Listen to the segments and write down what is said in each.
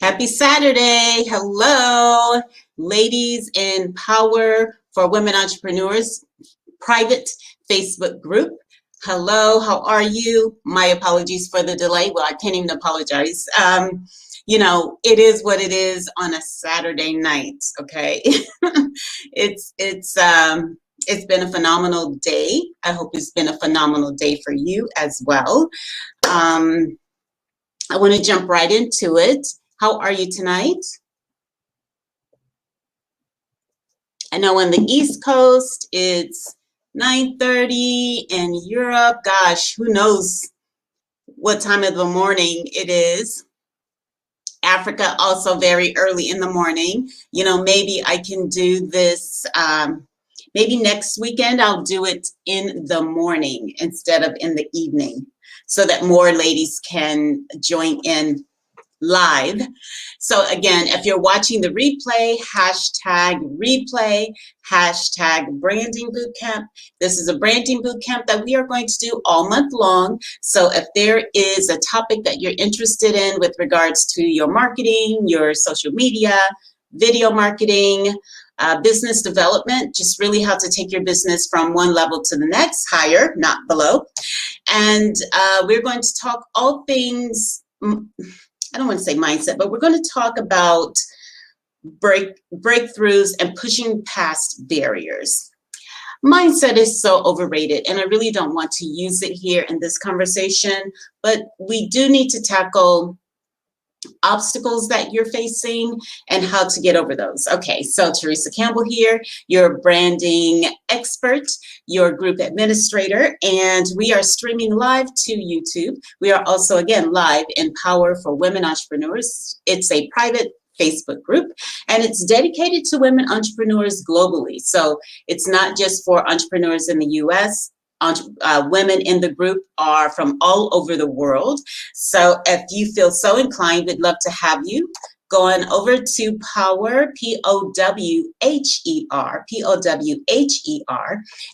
Happy Saturday. Hello, ladies in power for women entrepreneurs, private Facebook group. Hello, how are you? My apologies for the delay. Well, I can't even apologize. It is what it is on a Saturday night, okay? It's been a phenomenal day. I hope it's been a phenomenal day for you as well. I want to jump right into it. How are you tonight? I know on the East Coast, it's 9:30. In Europe, gosh, who knows what time of the morning it is. Africa, also very early in the morning. Maybe I can do this, maybe next weekend I'll do it in the morning instead of in the evening so that more ladies can join in live. So again, if you're watching the replay, hashtag branding bootcamp. This is a branding bootcamp that we are going to do all month long. So if there is a topic that you're interested in with regards to your marketing, your social media, video marketing, business development, just really how to take your business from one level to the next, higher, not below. And we're going to talk all things, I don't want to say mindset, but we're going to talk about breakthroughs and pushing past barriers. Mindset is so overrated, and I really don't want to use it here in this conversation, but we do need to tackle obstacles that you're facing and how to get over those. Okay, so Theresa Campbell here, your branding expert, your group administrator, and we are streaming live to YouTube. We are also, again, live in Power for Women Entrepreneurs. It's a private Facebook group, and it's dedicated to women entrepreneurs globally. So it's not just for entrepreneurs in the US. Women in the group are from all over the world. So if you feel so inclined, we'd love to have you. Going over to Power, P-O-W-H-E-R,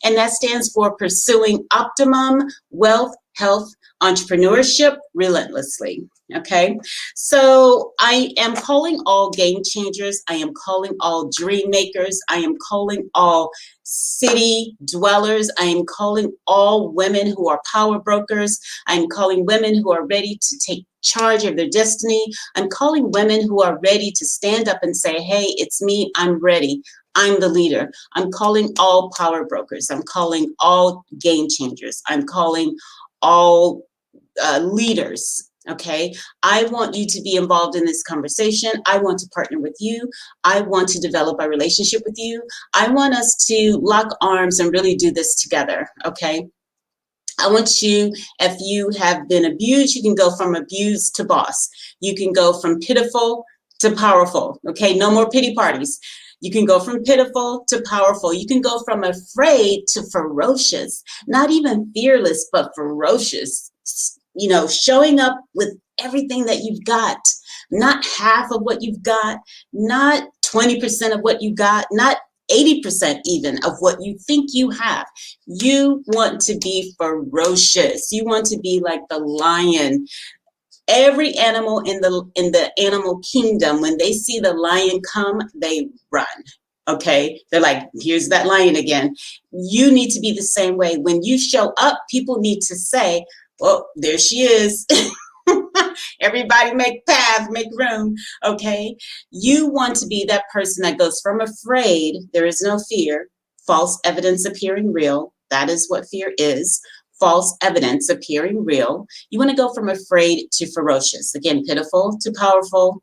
and that stands for Pursuing Optimum Wealth, Health, Entrepreneurship Relentlessly. Okay, so I am calling all game changers. I am calling all dream makers. I am calling all city dwellers. I am calling all women who are power brokers. I'm calling women who are ready to take charge of their destiny. I'm calling women who are ready to stand up and say, hey, it's me, I'm ready. I'm the leader. I'm calling all power brokers. I'm calling all game changers. I'm calling all leaders. Okay, I want you to be involved in this conversation. I want to partner with you. I want to develop a relationship with you. I want us to lock arms and really do this together. Okay, I want you, if you have been abused, you can go from abused to boss. You can go from pitiful to powerful. Okay, no more pity parties. You can go from pitiful to powerful. You can go from afraid to ferocious, not even fearless, but ferocious. Showing up with everything that you've got, not half of what you've got, not 20% of what you got, not 80% even of what you think you have. You want to be ferocious. You want to be like the lion. Every animal in the animal kingdom, when they see the lion come, they run. Okay, they're like, here's that lion again. You need to be the same way. When you show up, people need to say, well, there she is. Everybody make path, make room. Okay, you want to be that person that goes from afraid, there is no fear, false evidence appearing real. That is what fear is. False evidence appearing real. You want to go from afraid to ferocious. Again, pitiful to powerful.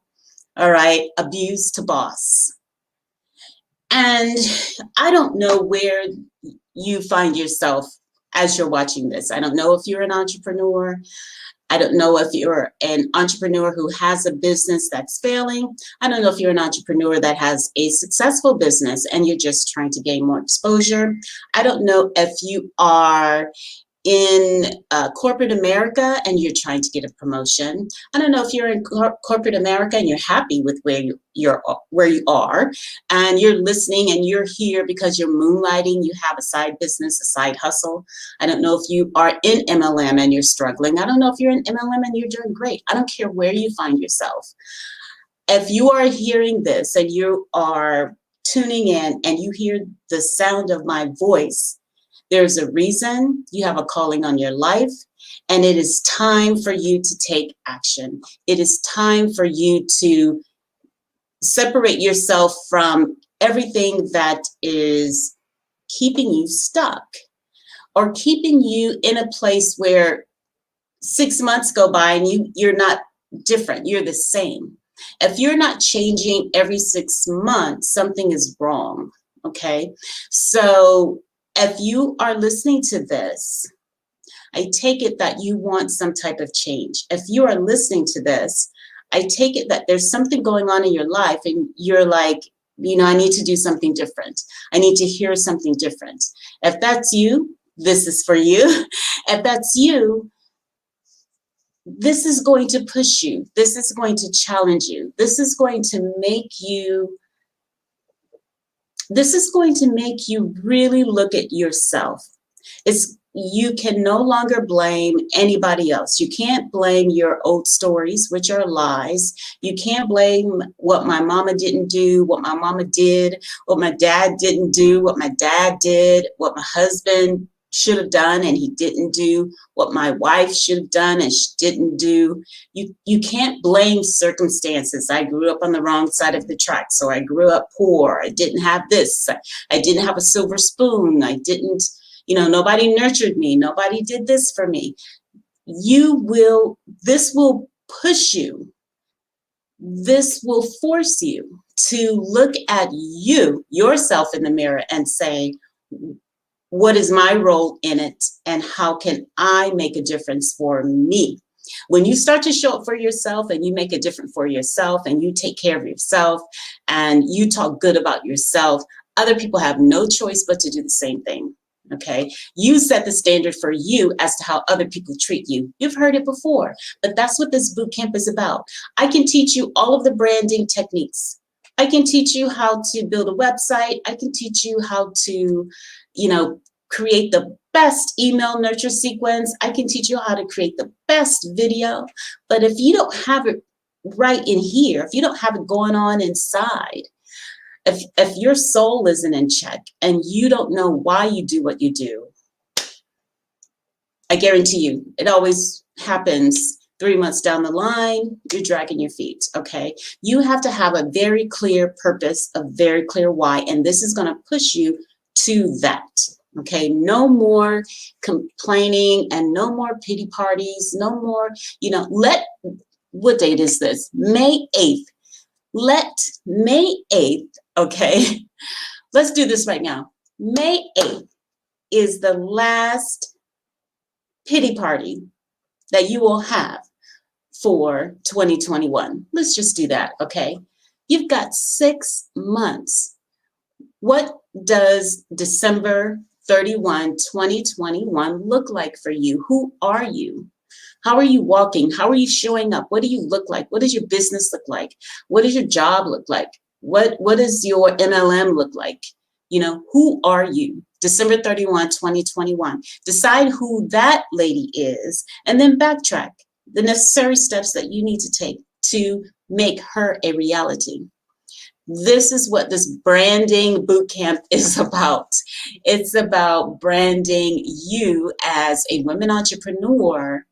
All right, abused to boss. And I don't know where you find yourself as you're watching this. I don't know if you're an entrepreneur. I don't know if you're an entrepreneur who has a business that's failing. I don't know if you're an entrepreneur that has a successful business and you're just trying to gain more exposure. I don't know if you are in corporate America and you're trying to get a promotion. I don't know if you're in corporate America and you're happy with where you are and you're listening and you're here because you're moonlighting, you have a side business, a side hustle. I don't know if you are in MLM and you're struggling. I don't know if you're in MLM and you're doing great. I don't care where you find yourself. If you are hearing this and you are tuning in and you hear the sound of my voice, there's a reason. You have a calling on your life, and it is time for you to take action. It is time for you to separate yourself from everything that is keeping you stuck or keeping you in a place where 6 months go by and you're not different, you're the same. If you're not changing every 6 months, something is wrong, okay? So if you are listening to this, I take it that you want some type of change. If you are listening to this, I take it that there's something going on in your life and you're like, I need to do something different. I need to hear something different. If that's you, this is for you. If that's you, this is going to push you. This is going to challenge you. This is going to make you really look at yourself. You can no longer blame anybody else. You can't blame your old stories, which are lies. You can't blame what my mama didn't do, what my mama did, what my dad didn't do, what my dad did, what my husband should have done and he didn't do, what my wife should have done and she didn't do. You can't blame circumstances. I grew up on the wrong side of the track, so I grew up poor. I didn't have this. I didn't have a silver spoon. I didn't, nobody nurtured me. Nobody did this for me. This will push you. This will force you to look at yourself in the mirror and say, what is my role in it and how can I make a difference for me? When you start to show up for yourself and you make a difference for yourself and you take care of yourself and you talk good about yourself, other people have no choice but to do the same thing. Okay, you set the standard for you as to how other people treat you. You've heard it before, but that's what this boot camp is about. I can teach you all of the branding techniques. I can teach you how to build a website. I can teach you how to, create the best email nurture sequence. I can teach you how to create the best video. But if you don't have it right in here, if you don't have it going on inside, if your soul isn't in check and you don't know why you do what you do, I guarantee you, it always happens 3 months down the line, you're dragging your feet, okay? You have to have a very clear purpose, a very clear why, and this is gonna push you to that, okay? No more complaining and no more pity parties, no more, what date is this? May 8th. Let May 8th, okay? Let's do this right now. May 8th is the last pity party that you will have for 2021. Let's just do that, okay? You've got 6 months. What does December 31, 2021 look like for you? Who are you? How are you walking? How are you showing up? What do you look like? What does your business look like? What does your job look like? What does your MLM look like? Who are you? December 31, 2021. Decide who that lady is and then backtrack the necessary steps that you need to take to make her a reality. This is what this branding bootcamp is about. It's about branding you as a women entrepreneur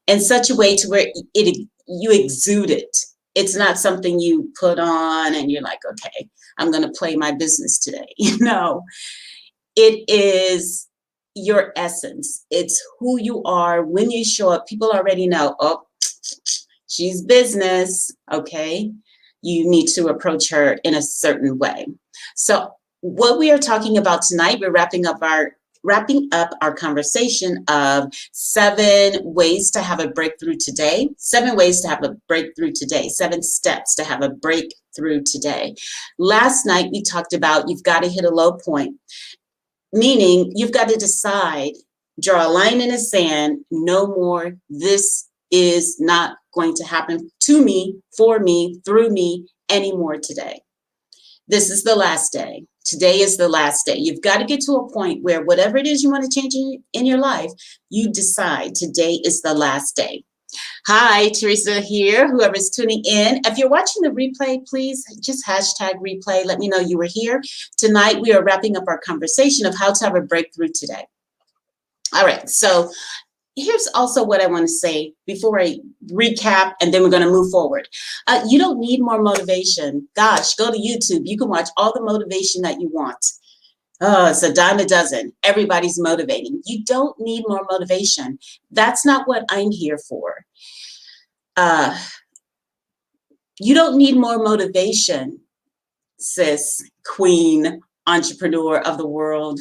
in such a way to where you exude it. It's not something you put on and you're like, okay, I'm going to play my business today. No, it is your essence. It's who you are. When you show up, people already know, oh, she's business, okay? You need to approach her in a certain way. So what we are talking about tonight, we're wrapping up our conversation of 7 ways to have a breakthrough today. 7 ways to have a breakthrough today. 7 steps to have a breakthrough today. Last night we talked about you've got to hit a low point, meaning you've got to decide, draw a line in the sand, no more. This is not going to happen to me, for me, through me anymore today. This is the last day. Today is the last day. You've got to get to a point where whatever it is you want to change in your life, you decide today is the last day. Hi, Theresa here, whoever's tuning in. If you're watching the replay, please just hashtag replay. Let me know you were here. Tonight, we are wrapping up our conversation of how to have a breakthrough today. All right, so here's also what I want to say before I recap, and then we're going to move forward. You don't need more motivation. Gosh, go to YouTube. You can watch all the motivation that you want. Oh, it's a dime a dozen. Everybody's motivating. You don't need more motivation. That's not what I'm here for. You don't need more motivation, sis, queen, entrepreneur of the world,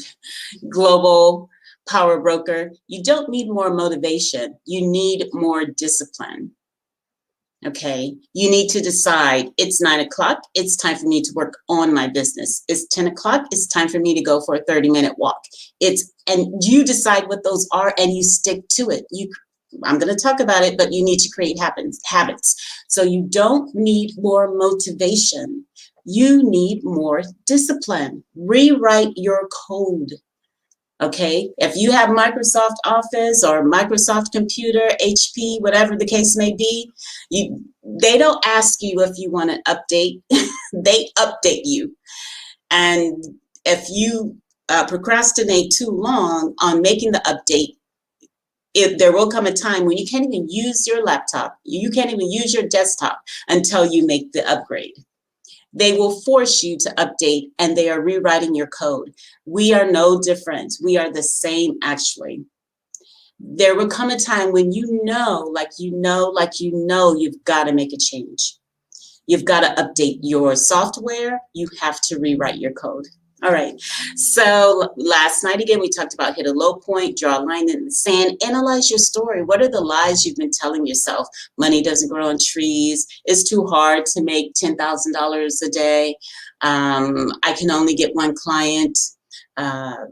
global power broker. You don't need more motivation. You need more discipline. Okay, you need to decide it's 9 o'clock. It's time for me to work on my business. It's 10 o'clock. It's time for me to go for a 30-minute walk. And you decide what those are and you stick to it. I'm going to talk about it, but you need to create habits. So you don't need more motivation. You need more discipline. Rewrite your code. Okay, if you have Microsoft Office or Microsoft Computer, HP, whatever the case may be, they don't ask you if you want to update. They update you. And if you procrastinate too long on making the update, there will come a time when you can't even use your laptop. You can't even use your desktop until you make the upgrade. They will force you to update, and they are rewriting your code. We are no different. We are the same, actually. There will come a time when you've got to make a change. You've got to update your software. You have to rewrite your code. All right. So last night, again, we talked about hit a low point, draw a line in the sand, analyze your story. What are the lies you've been telling yourself? Money doesn't grow on trees. It's too hard to make $10,000 a day. I can only get one client.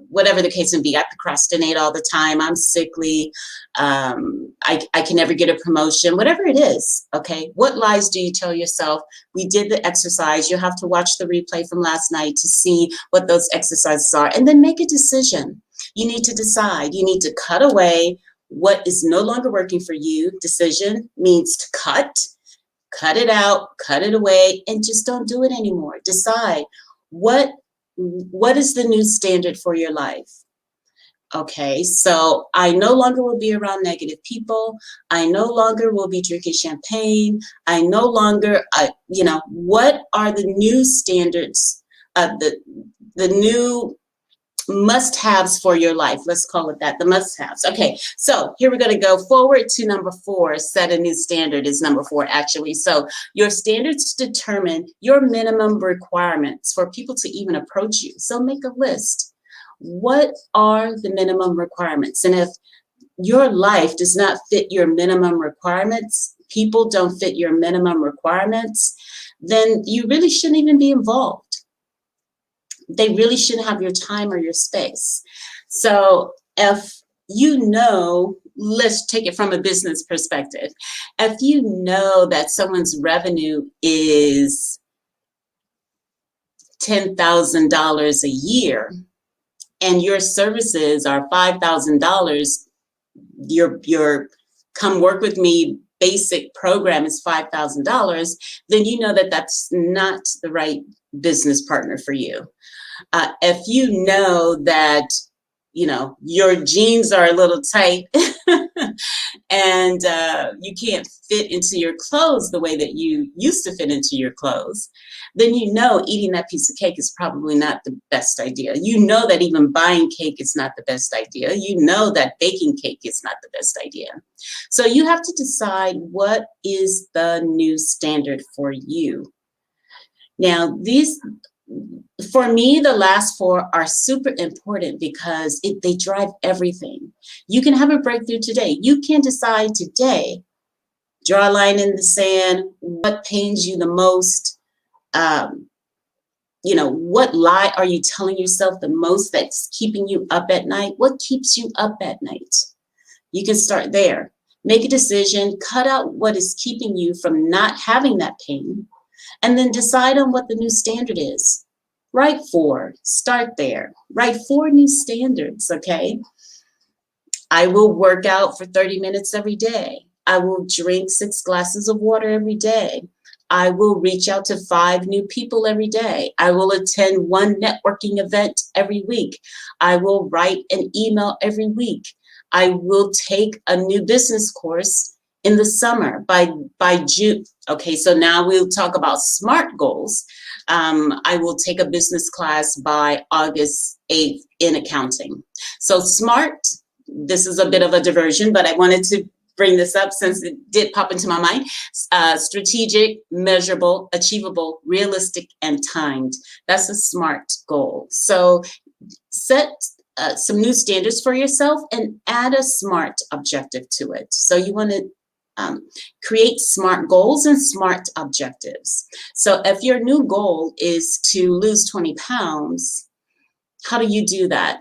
Whatever the case may be, I procrastinate all the time. I'm sickly. I can never get a promotion, whatever it is. Okay. What lies do you tell yourself? We did the exercise. You'll have to watch the replay from last night to see what those exercises are, and then make a decision. You need to decide. You need to cut away what is no longer working for you. Decision means to cut it out, cut it away, and just don't do it anymore. Decide what is the new standard for your life? Okay, so I no longer will be around negative people. I no longer will be drinking champagne. I no longer, what are the new standards, the new must-haves for your life? Let's call it that, the must-haves. Okay, so here we're going to go forward to number 4. Set a new standard is number 4, actually. So your standards determine your minimum requirements for people to even approach you. So make a list. What are the minimum requirements? And if your life does not fit your minimum requirements, people don't fit your minimum requirements, then you really shouldn't even be involved. They really shouldn't have your time or your space. So if let's take it from a business perspective. If you know that someone's revenue is $10,000 a year and your services are $5,000, your come work with me basic program is $5,000, then you know that that's not the right business partner for you. If you know that, your jeans are a little tight and you can't fit into your clothes the way that you used to fit into your clothes, then eating that piece of cake is probably not the best idea. You know that even buying cake is not the best idea. You know that baking cake is not the best idea. So you have to decide what is the new standard for you. Now, for me, the last 4 are super important because they drive everything. You can have a breakthrough today. You can decide today, draw a line in the sand, what pains you the most. What lie are you telling yourself the most that's keeping you up at night? What keeps you up at night? You can start there. Make a decision, cut out what is keeping you from not having that pain, and then decide on what the new standard is. Write 4, start there. Write 4 new standards, okay? I will work out for 30 minutes every day. I will drink 6 glasses of water every day. I will reach out to 5 new people every day. I will attend 1 networking event every week. I will write an email every week. I will take a new business course in the summer by June. Okay, so now we'll talk about SMART goals. I will take a business class by August 8th in accounting. So SMART, this is a bit of a diversion, but I wanted to bring this up since it did pop into my mind. Strategic, measurable, achievable, realistic, and timed. That's a SMART goal. So set some new standards for yourself and add a SMART objective to it. So you want to create SMART goals and SMART objectives. So if your new goal is to lose 20 pounds, how do you do that?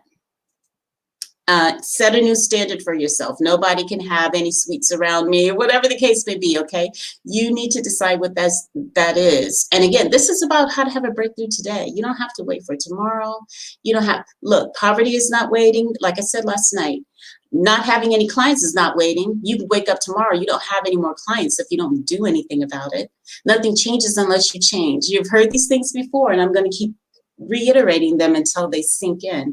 Set a new standard for yourself. Nobody can have any sweets around me, or whatever the case may be, okay? You need to decide what that is. And again, this is about how to have a breakthrough today. You don't have to wait for tomorrow. You don't have, look, poverty is not waiting. Like I said last night, not having any clients is not waiting. You can wake up tomorrow, you don't have any more clients if you don't do anything about it. Nothing changes unless you change. You've heard these things before, and I'm going to keep reiterating them until they sink in.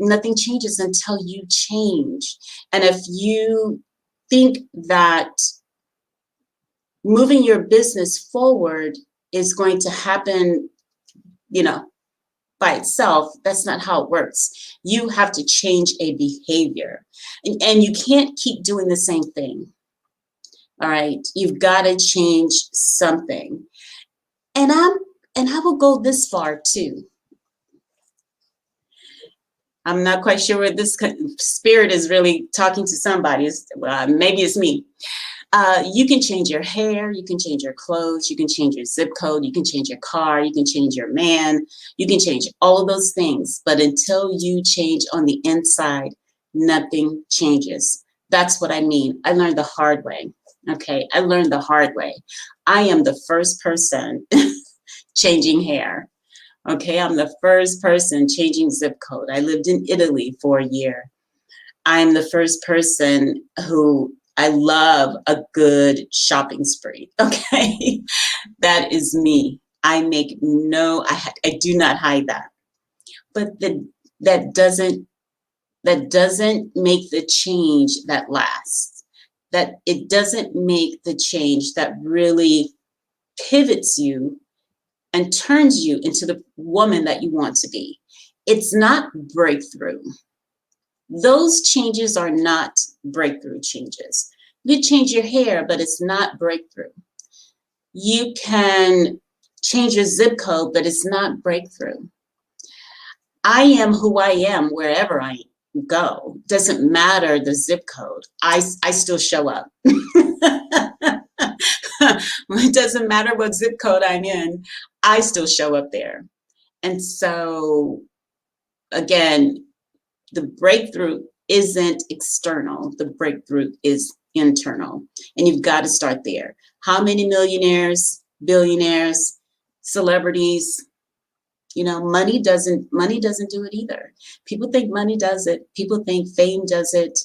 Nothing changes until you change. And if you think that moving your business forward is going to happen, by itself, that's not how it works. You have to change a behavior, and you can't keep doing the same thing. All right, you've got to change something. And I will go this far too. I'm not quite sure where this spirit is really talking to somebody. Maybe it's me. You can change your hair, you can change your clothes, you can change your zip code, you can change your car, you can change your man, you can change all of those things. But until you change on the inside, nothing changes. That's what I mean. I learned the hard way. Okay, I learned the hard way. I am the first person changing hair. Okay, I'm the first person changing zip code. I lived in Italy for a year. I'm the first person who, I love a good shopping spree. Okay, that is me. I do not hide that. But that doesn't make the change that lasts. That it doesn't make the change that really pivots you and turns you into the woman that you want to be. It's not breakthrough. Those changes are not breakthrough changes. You change your hair, but it's not breakthrough. You can change your zip code, but it's not breakthrough. I am who I am wherever I go. Doesn't matter the zip code. I still show up. It doesn't matter what zip code I'm in. I still show up there. And so, again, the breakthrough isn't external. The breakthrough is internal. And you've got to start there. How many millionaires, billionaires, celebrities, money doesn't do it either. People think money does it. People think fame does it,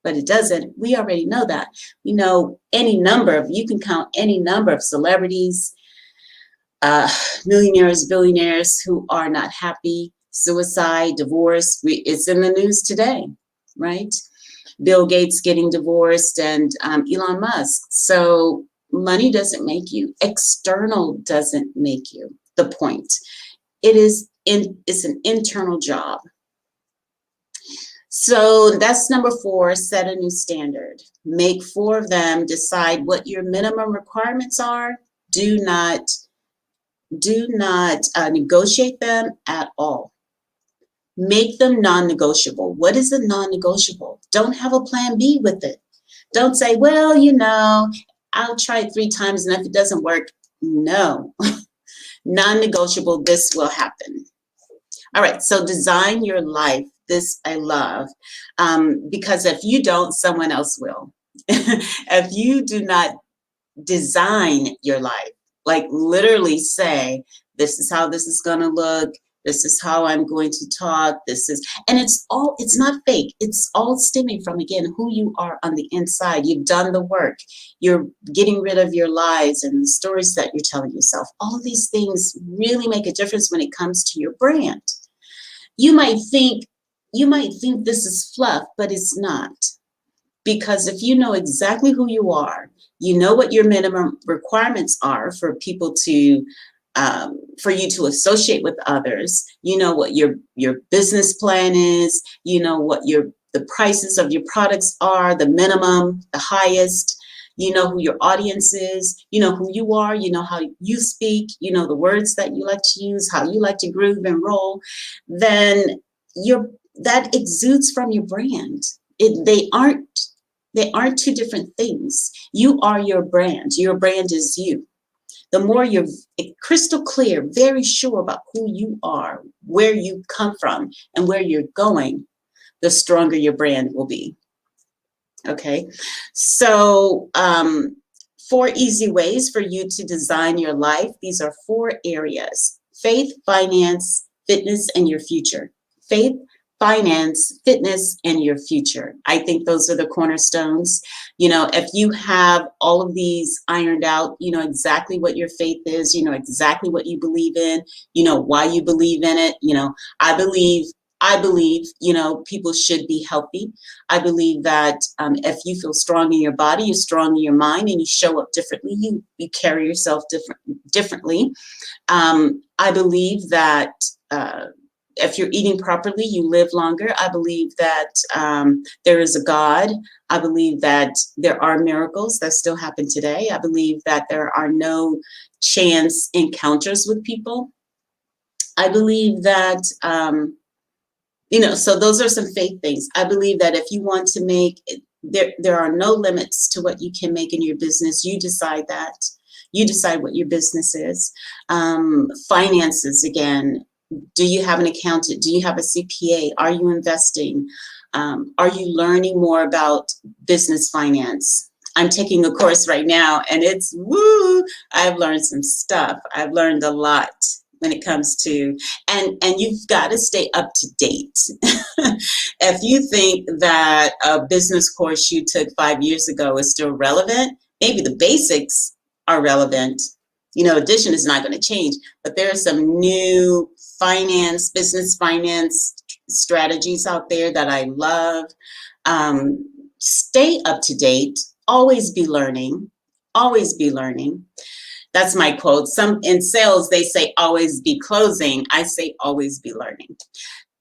but it doesn't. We already know that. We know you can count any number of celebrities, millionaires, billionaires who are not happy, suicide, divorce. It's in the news today, right? Bill Gates getting divorced and Elon Musk. So money doesn't make you. External doesn't make you. The point. It's an internal job. So that's number 4, set a new standard. Make 4 of them, decide what your minimum requirements are. Do not negotiate them at all. Make them non-negotiable. What is a non-negotiable? Don't have a plan B with it. Don't say, well, I'll try it 3 times and if it doesn't work, no. Non-negotiable, this will happen. All right, so design your life. This I love, because if you don't, someone else will. If you do not design your life, like literally say, this is how this is going to look, This is how I'm going to talk. And it's not fake. It's all stemming from, again, who you are on the inside. You've done the work. You're getting rid of your lies and the stories that you're telling yourself. All of these things really make a difference when it comes to your brand. You might think this is fluff, but it's not. Because if you know exactly who you are, you know what your minimum requirements are for people to, for you to associate with others. You know what your business plan is. You know what the prices of your products are, the minimum, the highest. You know who your audience is. You know who you are. You know how you speak. You know the words that you like to use, how you like to groove and roll. Then that exudes from your brand. They aren't two different things. You are your brand. Your brand is you. The more you're crystal clear, very sure about who you are, where you come from, and where you're going, the stronger your brand will be. Okay, so 4 easy ways for you to design your life. These are 4 areas: faith, finance, fitness, and your future. Faith, finance, fitness, and your future. I think those are the cornerstones. You know, if you have all of these ironed out, you know exactly what your faith is, you know exactly what you believe in, you know why you believe in it. You know, I believe, you know, people should be healthy. I believe that if you feel strong in your body, you're strong in your mind, and you show up differently, you carry yourself differently. I believe that if you're eating properly, you live longer. I believe that there is a God. I believe that there are miracles that still happen today. I believe that there are no chance encounters with people. I believe that, you know, so those are some faith things. I believe that if you want to make, there are no limits to what you can make in your business. You decide that. You decide what your business is. Finances, again. Do you have an accountant? Do you have a CPA? Are you investing? Are you learning more about business finance? I'm taking a course right now, and it's woo! I've learned some stuff. I've learned a lot when it comes to, and you've got to stay up to date. If you think that a business course you took 5 years ago is still relevant, maybe the basics are relevant. You know, addition is not going to change, but there are some new business finance strategies out there that I love. Stay up to date, always be learning, always be learning. That's my quote. Some in sales, they say always be closing. I say always be learning.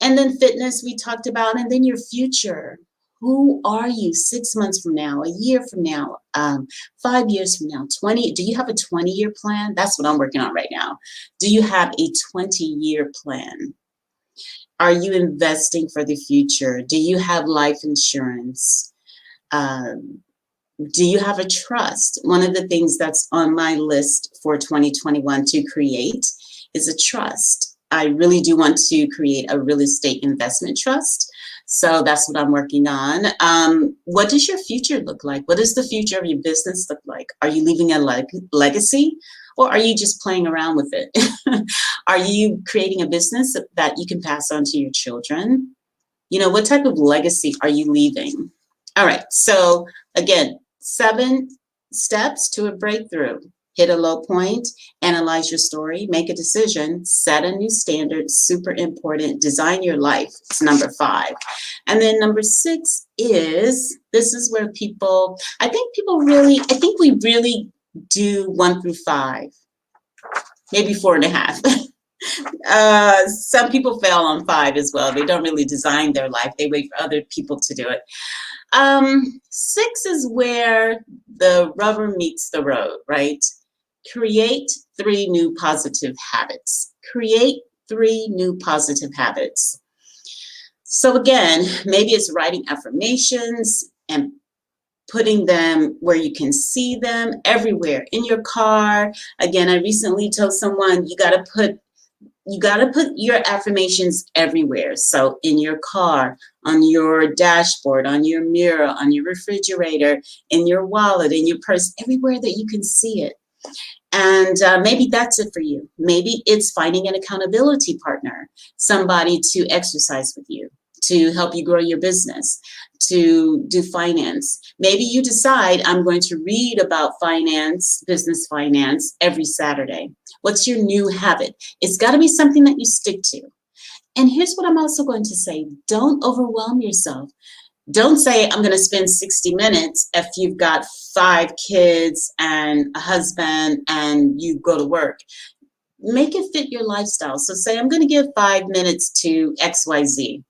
And then fitness we talked about, and then your future. Who are you 6 months from now, a year from now, 5 years from now, 20? Do you have a 20-year plan? That's what I'm working on right now. Do you have a 20-year plan? Are you investing for the future? Do you have life insurance? Do you have a trust? One of the things that's on my list for 2021 to create is a trust. I really do want to create a real estate investment trust. So that's what I'm working on. What does your future look like? What does the future of your business look like? Are you leaving a legacy, or are you just playing around with it? Are you creating a business that you can pass on to your children? You know, what type of legacy are you leaving? All right. So again, 7 steps to a breakthrough. Hit a low point, analyze your story, make a decision, set a new standard, super important, design your life. It's number 5. And then number 6 is, this is where I think we really do 1 through 5, maybe 4.5. Some people fail on 5 as well. They don't really design their life. They wait for other people to do it. 6 is where the rubber meets the road, right? Create 3 new positive habits. Create 3 new positive habits. So again, maybe it's writing affirmations and putting them where you can see them everywhere, in your car. Again, I recently told someone you got to put your affirmations everywhere. So in your car, on your dashboard, on your mirror, on your refrigerator, in your wallet, in your purse, everywhere that you can see it. And maybe that's it for you. Maybe it's finding an accountability partner, somebody to exercise with you, to help you grow your business, to do finance. Maybe you decide, I'm going to read about finance, business finance, every Saturday. What's your new habit? It's got to be something that you stick to. And here's what I'm also going to say. Don't overwhelm yourself. Don't say, I'm going to spend 60 minutes if you've got 5 kids and a husband and you go to work. Make it fit your lifestyle. So say, I'm going to give 5 minutes to XYZ,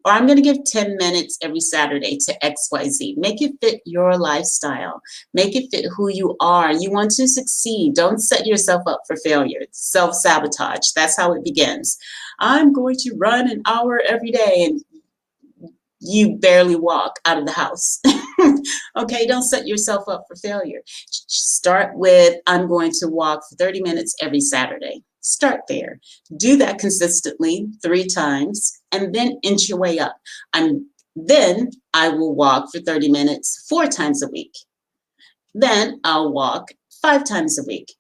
or I'm going to give 10 minutes every Saturday to XYZ. Make it fit your lifestyle. Make it fit who you are. You want to succeed. Don't set yourself up for failure. Self-sabotage. That's how it begins. I'm going to run an hour every day, and you barely walk out of the house. Okay, don't set yourself up for failure. Start with, I'm going to walk for 30 minutes every Saturday. Start there. Do that consistently 3 times, and then inch your way up. Then I will walk for 30 minutes 4 times a week. Then I'll walk 5 times a week.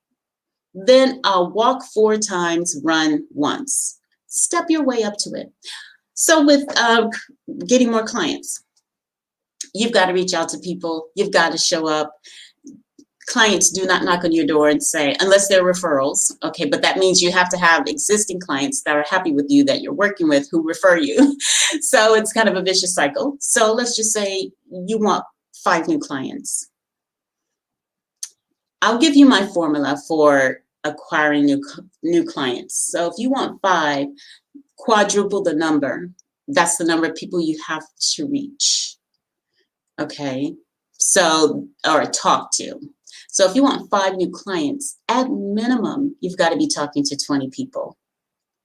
Then I'll walk 4 times, run once. Step your way up to it. So with getting more clients, you've got to reach out to people. You've got to show up. Clients do not knock on your door and say, unless they're referrals, okay, but that means you have to have existing clients that are happy with you, that you're working with, who refer you. So it's kind of a vicious cycle. So let's just say you want 5 new clients. I'll give you my formula for acquiring new clients. So if you want 5, quadruple the number. That's the number of people you have to reach. Okay, so, or talk to. So if you want 5 new clients, at minimum, you've got to be talking to 20 people.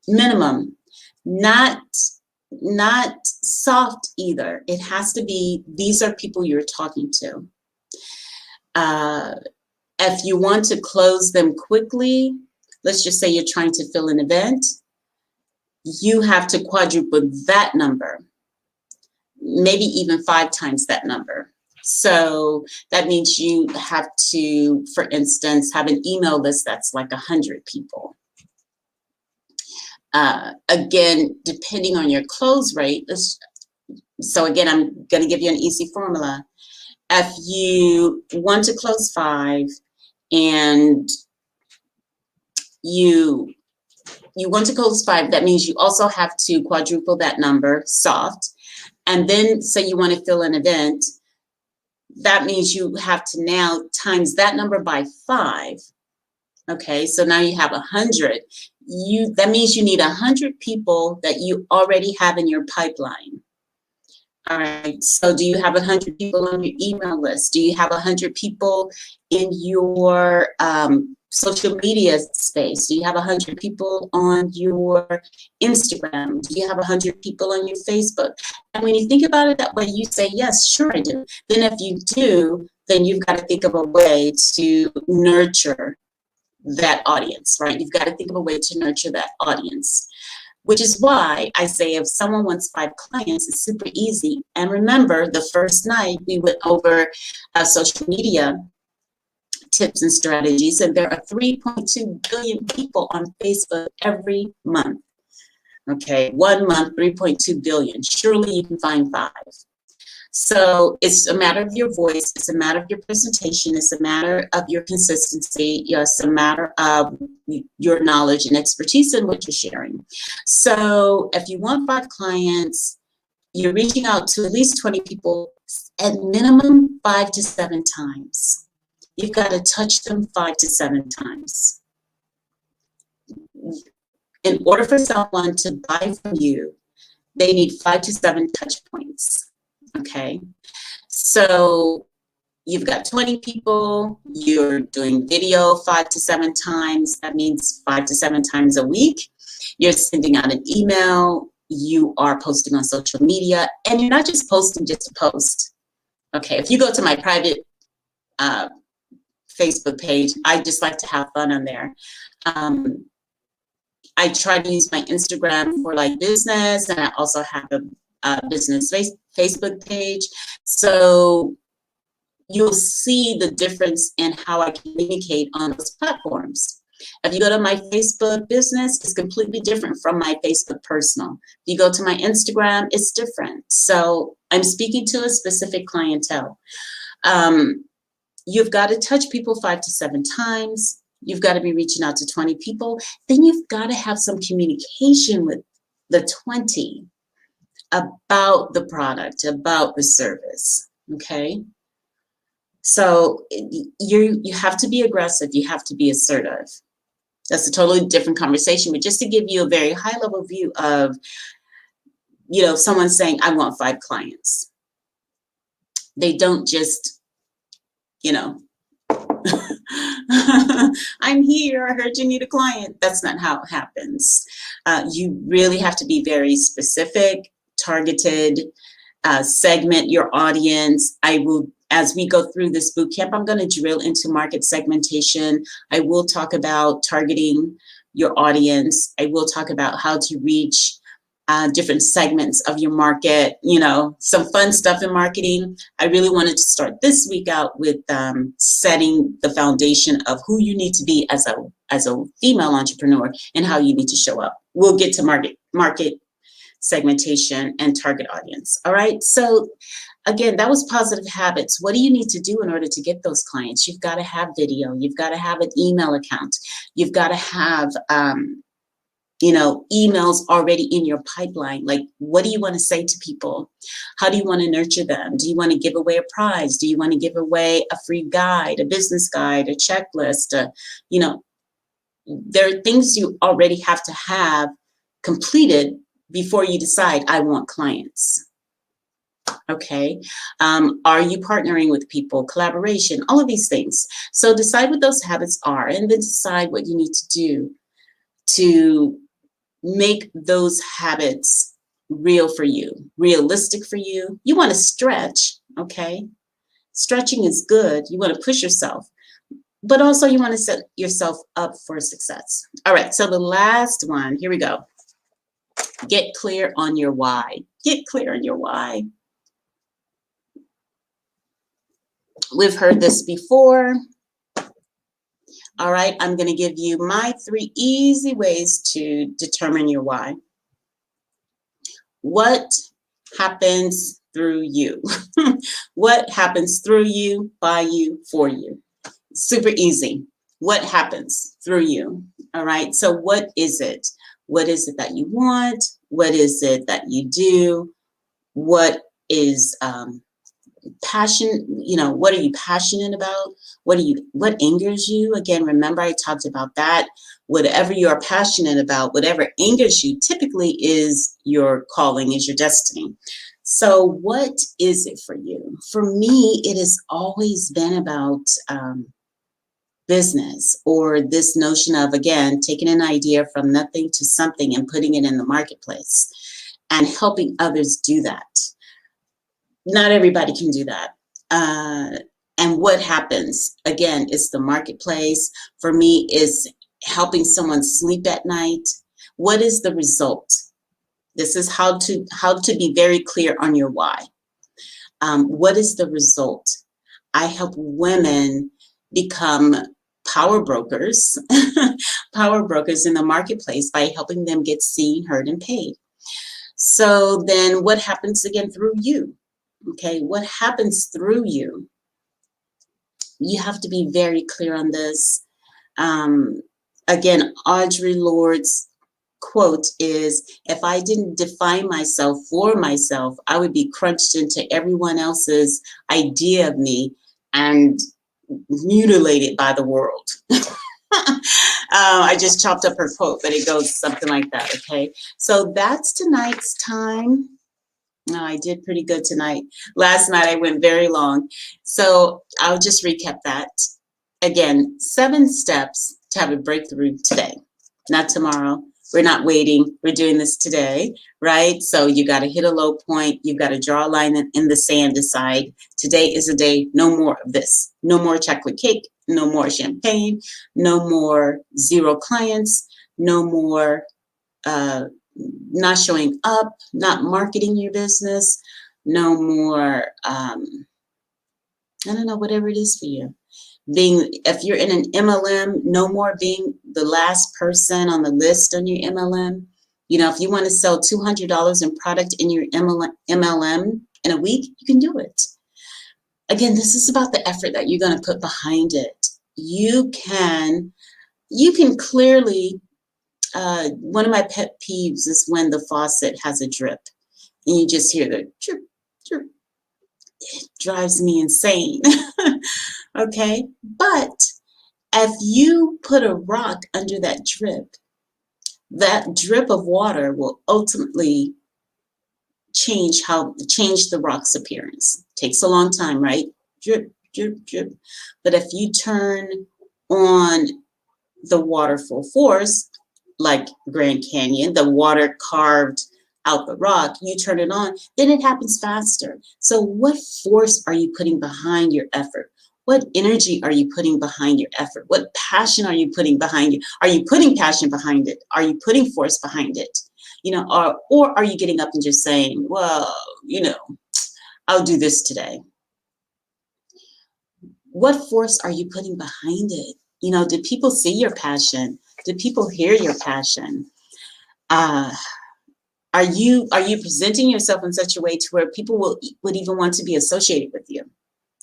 Minimum. Not soft either. It has to be, these are people you're talking to. If you want to close them quickly, let's just say you're trying to fill an event, you have to quadruple that number, maybe even 5 times that number. So that means you have to, for instance, have an email list that's like 100 people. Again, depending on your close rate, so again, I'm going to give you an easy formula. If you want to close 5 and you want to close 5, that means you also have to quadruple that number, soft. And then say you want to fill an event, that means you have to now times that number by 5. Okay, so now you have 100. That means you need 100 people that you already have in your pipeline. All right, so do you have 100 people on your email list? Do you have 100 people in your social media space? Do you have 100 people on your Instagram? Do you have 100 people on your Facebook? And when you think about it that way, you say, yes, sure I do. Then if you do, then you've got to think of a way to nurture that audience, right? You've got to think of a way to nurture that audience. Which is why I say if someone wants 5 clients, it's super easy. And remember, the first night we went over social media tips and strategies, and there are 3.2 billion people on Facebook every month. Okay, 1 month, 3.2 billion. Surely you can find 5. So it's a matter of your voice, it's a matter of your presentation, it's a matter of your consistency, it's a matter of your knowledge and expertise in what you're sharing. So if you want 5 clients, you're reaching out to at least 20 people at minimum 5 to 7 times. You've got to touch them 5 to 7 times. In order for someone to buy from you, they need 5 to 7 touch points. Okay, so you've got 20 people, you're doing video 5 to 7 times, that means 5 to 7 times a week. You're sending out an email, you are posting on social media, and you're not just posting just to post. Okay, if you go to my private Facebook page, I just like to have fun on there. I try to use my Instagram for like business, and I also have a business Facebook page. So you'll see the difference in how I communicate on those platforms. If you go to my Facebook business, it's completely different from my Facebook personal. If you go to my Instagram, it's different. So I'm speaking to a specific clientele. You've got to touch people 5 to 7 times. You've got to be reaching out to 20 people. Then you've got to have some communication with the 20 about the product, about the service, okay? So you have to be aggressive. You have to be assertive. That's a totally different conversation. But just to give you a very high level view of, you know, someone saying, I want 5 clients. They don't just, you know, I'm here, I heard you need a client. That's not how it happens. You really have to be very specific, targeted, segment your audience. I will, as we go through this boot camp, I'm going to drill into market segmentation. I will talk about targeting your audience. I will talk about how to reach different segments of your market, you know, some fun stuff in marketing. I really wanted to start this week out with setting the foundation of who you need to be as a female entrepreneur and how you need to show up. We'll get to market segmentation and target audience. All right. So again, that was positive habits. What do you need to do in order to get those clients? You've got to have video. You've got to have an email account. You've got to have, you know, emails already in your pipeline. Like, what do you want to say to people? How do you want to nurture them? Do you want to give away a prize? Do you want to give away a free guide, a business guide, a checklist? You know, there are things you already have to have completed before you decide, I want clients. Okay. Are you partnering with people? Collaboration, all of these things. So decide what those habits are and then decide what you need to do to make those habits real for you, realistic for you. You want to stretch, okay? Stretching is good. You want to push yourself, but also you want to set yourself up for success. All right, so the last one, here we go. Get clear on your why. Get clear on your why. We've heard this before. All right, I'm going to give you my 3 easy ways to determine your why. What happens through you? What happens through you, by you, for you? Super easy. What happens through you? All right, so what is it? What is it that you want? What is it that you do? What is passion, you know, what are you passionate about? What angers you? Again, remember I talked about that. Whatever you are passionate about, whatever angers you, typically is your calling, is your destiny. So what is it for you? For me, it has always been about business, or this notion of, again, taking an idea from nothing to something and putting it in the marketplace and helping others do that. Not everybody can do that. And what happens, again, is the marketplace. For me, is helping someone sleep at night. What is the result? This is how to be very clear on your why. What is the result? I help women become power brokers, power brokers in the marketplace by helping them get seen, heard, and paid. So then what happens again through you? Okay, what happens through you? You have to be very clear on this. Again, Audre Lorde's quote is, if I didn't define myself for myself, I would be crunched into everyone else's idea of me and mutilated by the world. I just chopped up her quote, but it goes something like that, okay? So that's tonight's time. No, I did pretty good tonight. Last night I went very long. So I'll just recap that. Again, 7 steps to have a breakthrough today, not tomorrow. We're not waiting. We're doing this today, right? So you got to hit a low point. You've got to draw a line in the sand, decide today is a day, no more of this. No more chocolate cake, no more champagne, no more 0 clients, no more not showing up, not marketing your business, no more I don't know, whatever it is for you. If you're in an MLM, no more being the last person on the list on your MLM. If you want to sell $200 in product in your MLM in a week, you can do it. Again, this is about the effort that you're going to put behind it. You can clearly, one of my pet peeves is when the faucet has a drip and you just hear the drip, drip. It drives me insane. Okay, but if you put a rock under that drip of water will ultimately change the rock's appearance. Takes a long time, right? Drip, drip, drip. But if you turn on the water full force, like Grand Canyon, the water carved out the rock, you turn it on, then it happens faster. So what force are you putting behind your effort? What energy are you putting behind your effort? What passion are you putting behind it? Are you putting passion behind it? Are you putting force behind it? Or are you getting up and just saying, well, I'll do this today? What force are you putting behind it? Do people see your passion? Do people hear your passion? Are you presenting yourself in such a way to where people would even want to be associated with you?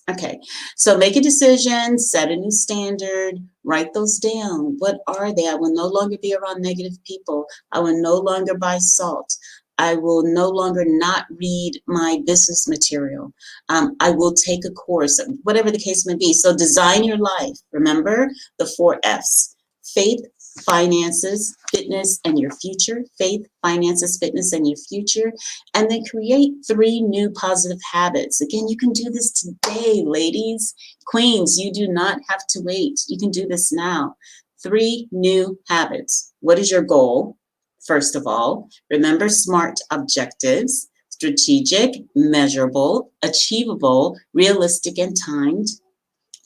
Okay, so make a decision, set a new standard, write those down. What are they? I will no longer be around negative people. I will no longer buy salt. I will no longer not read my business material. I will take a course, whatever the case may be. So design your life. Remember the 4 F's: faith, finances, fitness, and your future. Faith, finances, fitness, and your future. And then create 3 new positive habits. Again, you can do this today, ladies, queens. You do not have to wait. You can do this now. 3 new habits. What is your goal? First of all, remember SMART objectives: strategic, measurable, achievable, realistic, and timed.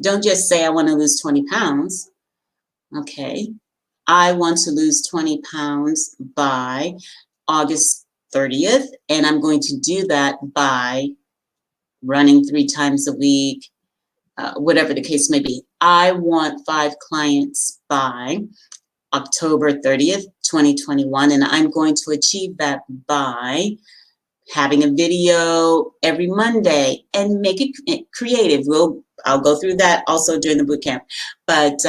Don't just say, I want to lose 20 pounds. Okay. I want to lose 20 pounds by August 30th, and I'm going to do that by running 3 times a week, whatever the case may be. I want 5 clients by October 30th, 2021, and I'm going to achieve that by having a video every Monday and make it creative. I'll go through that also during the boot camp. But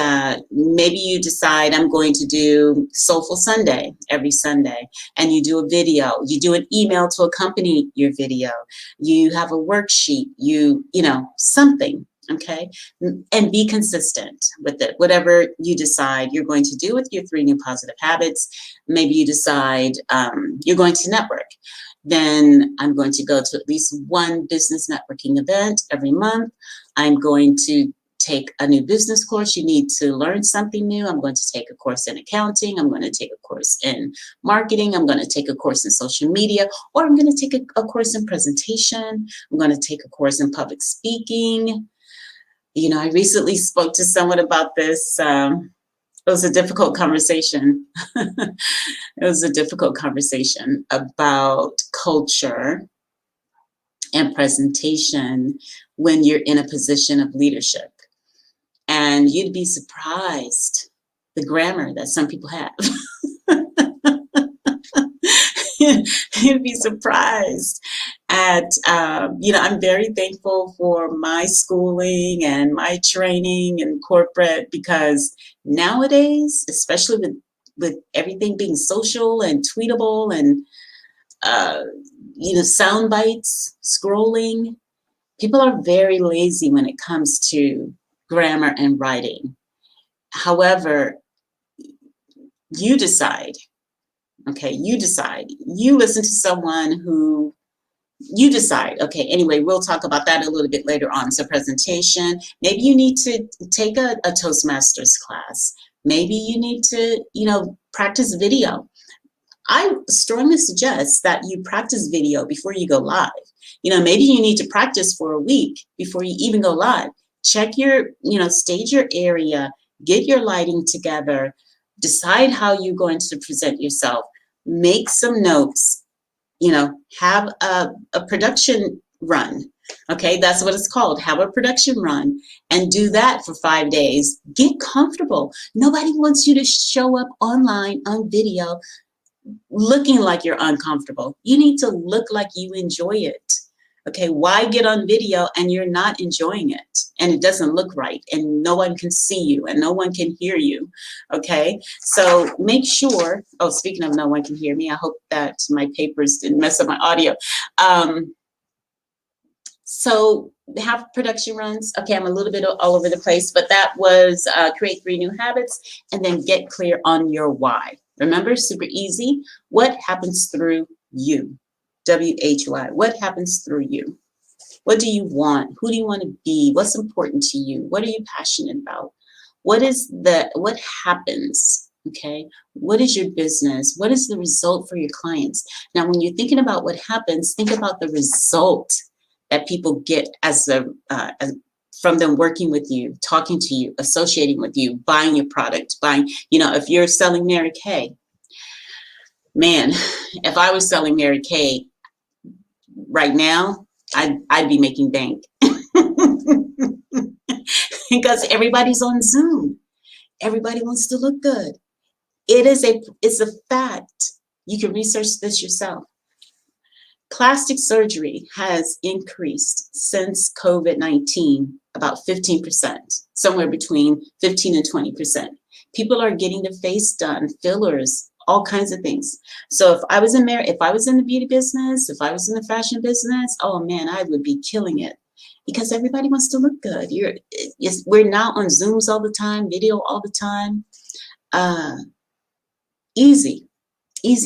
maybe you decide I'm going to do Soulful Sunday every Sunday, and you do a video. You do an email to accompany your video. You have a worksheet. Something. Okay, and be consistent with it. Whatever you decide you're going to do with your 3 new positive habits. Maybe you decide you're going to network. Then I'm going to go to at least 1 business networking event every month. I'm going to take a new business course. You need to learn something new. I'm going to take a course in accounting. I'm going to take a course in marketing. I'm going to take a course in social media, or I'm going to take a course in presentation. I'm going to take a course in public speaking. I recently spoke to someone about this. It was a difficult conversation. It was a difficult conversation about culture and presentation when you're in a position of leadership. And you'd be surprised the grammar that some people have. You'd be surprised at, I'm very thankful for my schooling and my training in corporate, because nowadays, especially with everything being social and tweetable and, sound bites, scrolling, people are very lazy when it comes to grammar and writing. However, you decide. Okay, you decide. You listen to someone who you decide. Okay, anyway, we'll talk about that a little bit later on. So presentation, maybe you need to take a Toastmasters class. Maybe you need to, practice video. I strongly suggest that you practice video before you go live. Maybe you need to practice for a week before you even go live. Check your, stage your area, get your lighting together, decide how you're going to present yourself, make some notes, have a production run. Okay, that's what it's called. Have a production run and do that for 5 days. Get comfortable. Nobody wants you to show up online on video looking like you're uncomfortable. You need to look like you enjoy it. Okay, why get on video and you're not enjoying it and it doesn't look right and no one can see you and no one can hear you? Okay, so make sure, oh, speaking of no one can hear me, I hope that my papers didn't mess up my audio. So have production runs. Okay, I'm a little bit all over the place, but that was create 3 new habits and then get clear on your why. Remember, super easy. What happens through you? WHY. What happens through you? What do you want? Who do you want to be? What's important to you? What are you passionate about? What happens? Okay. What is your business? What is the result for your clients? Now, when you're thinking about what happens, think about the result that people get from them working with you, talking to you, associating with you, buying your product, if you're selling Mary Kay, man, if I was selling Mary Kay right now, I'd be making bank because everybody's on Zoom. Everybody wants to look good. It's a fact. You can research this yourself. Plastic surgery has increased since COVID-19 about 15%, somewhere between 15 and 20%. People are getting their face done, fillers, all kinds of things. So if I was in the beauty business, if I was in the fashion business, oh man, I would be killing it because everybody wants to look good. We're now on Zooms all the time, video all the time. Easy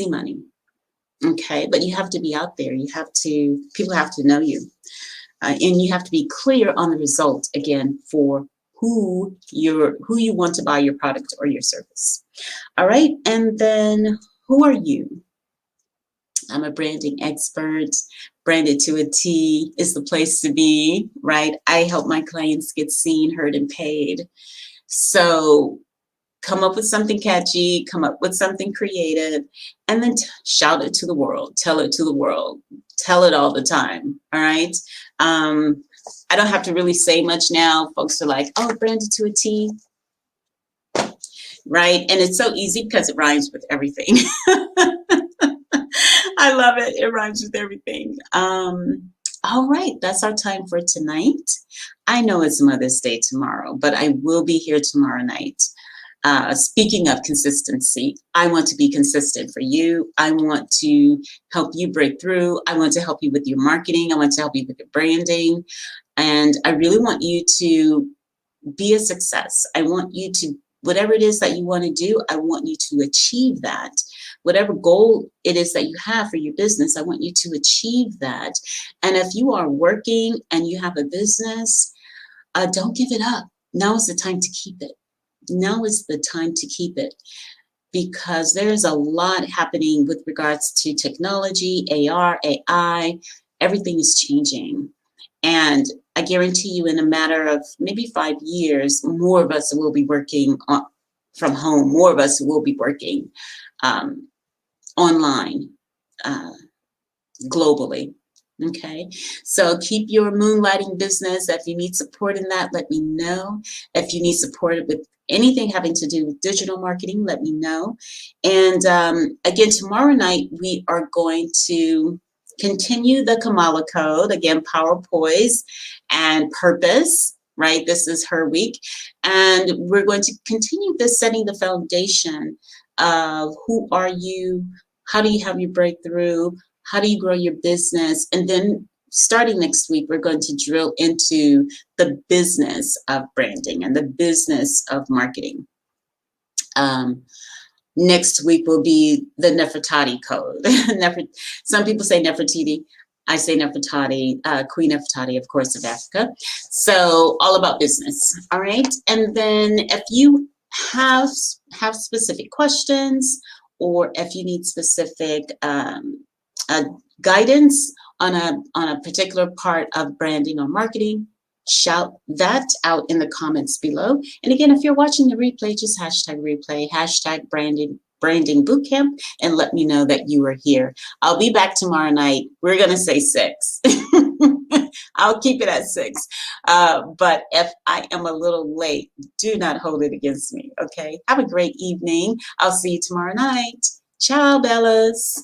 money. Okay, but you have to be out there. People have to know you. And you have to be clear on the result, again, for who you want to buy your product or your service. All right, and then who are you? I'm a branding expert. Branded to a T is the place to be, right? I help my clients get seen, heard, and paid. So come up with something catchy, come up with something creative, and then shout it to the world, tell it to the world, tell it all the time, all right? I don't have to really say much now. Folks are like, oh, branded to a T, right? And it's so easy because it rhymes with everything. I love it. It rhymes with everything. All right, that's our time for tonight. I know it's Mother's Day tomorrow, but I will be here tomorrow night. Speaking of consistency, I want to be consistent for you. I want to help you break through. I want to help you with your marketing. I want to help you with your branding. And I really want you to be a success. I want you to, whatever it is that you want to do, I want you to achieve that. Whatever goal it is that you have for your business, I want you to achieve that. And if you are working and you have a business, don't give it up. Now is the time to keep it. Now is the time to keep it because there's a lot happening with regards to technology, AR, AI, everything is changing. And I guarantee you in a matter of maybe 5 years, more of us will be working from home. More of us will be working online globally. Okay, so keep your moonlighting business. If you need support in that, let me know. If you need support with anything having to do with digital marketing, let me know. And again, tomorrow night, we are going to continue the Kamala Code. Again, power, poise, and purpose, right? This is her week. And we're going to continue this, setting the foundation of who are you, how do you have your breakthrough, how do you grow your business? And then starting next week, we're going to drill into the business of branding and the business of marketing. Next week will be the Nefertiti Code. Some people say Nefertiti. I say Nefertiti, Queen Nefertiti, of course, of Africa. So all about business, all right? And then if you have specific questions or if you need specific guidance on a particular part of branding or marketing, shout that out in the comments below. And again, if you're watching the replay, just hashtag replay, hashtag branding bootcamp, and let me know that you are here. I'll be back tomorrow night. We're going to say 6. I'll keep it at 6. But if I am a little late, do not hold it against me, okay? Have a great evening. I'll see you tomorrow night. Ciao, Bellas.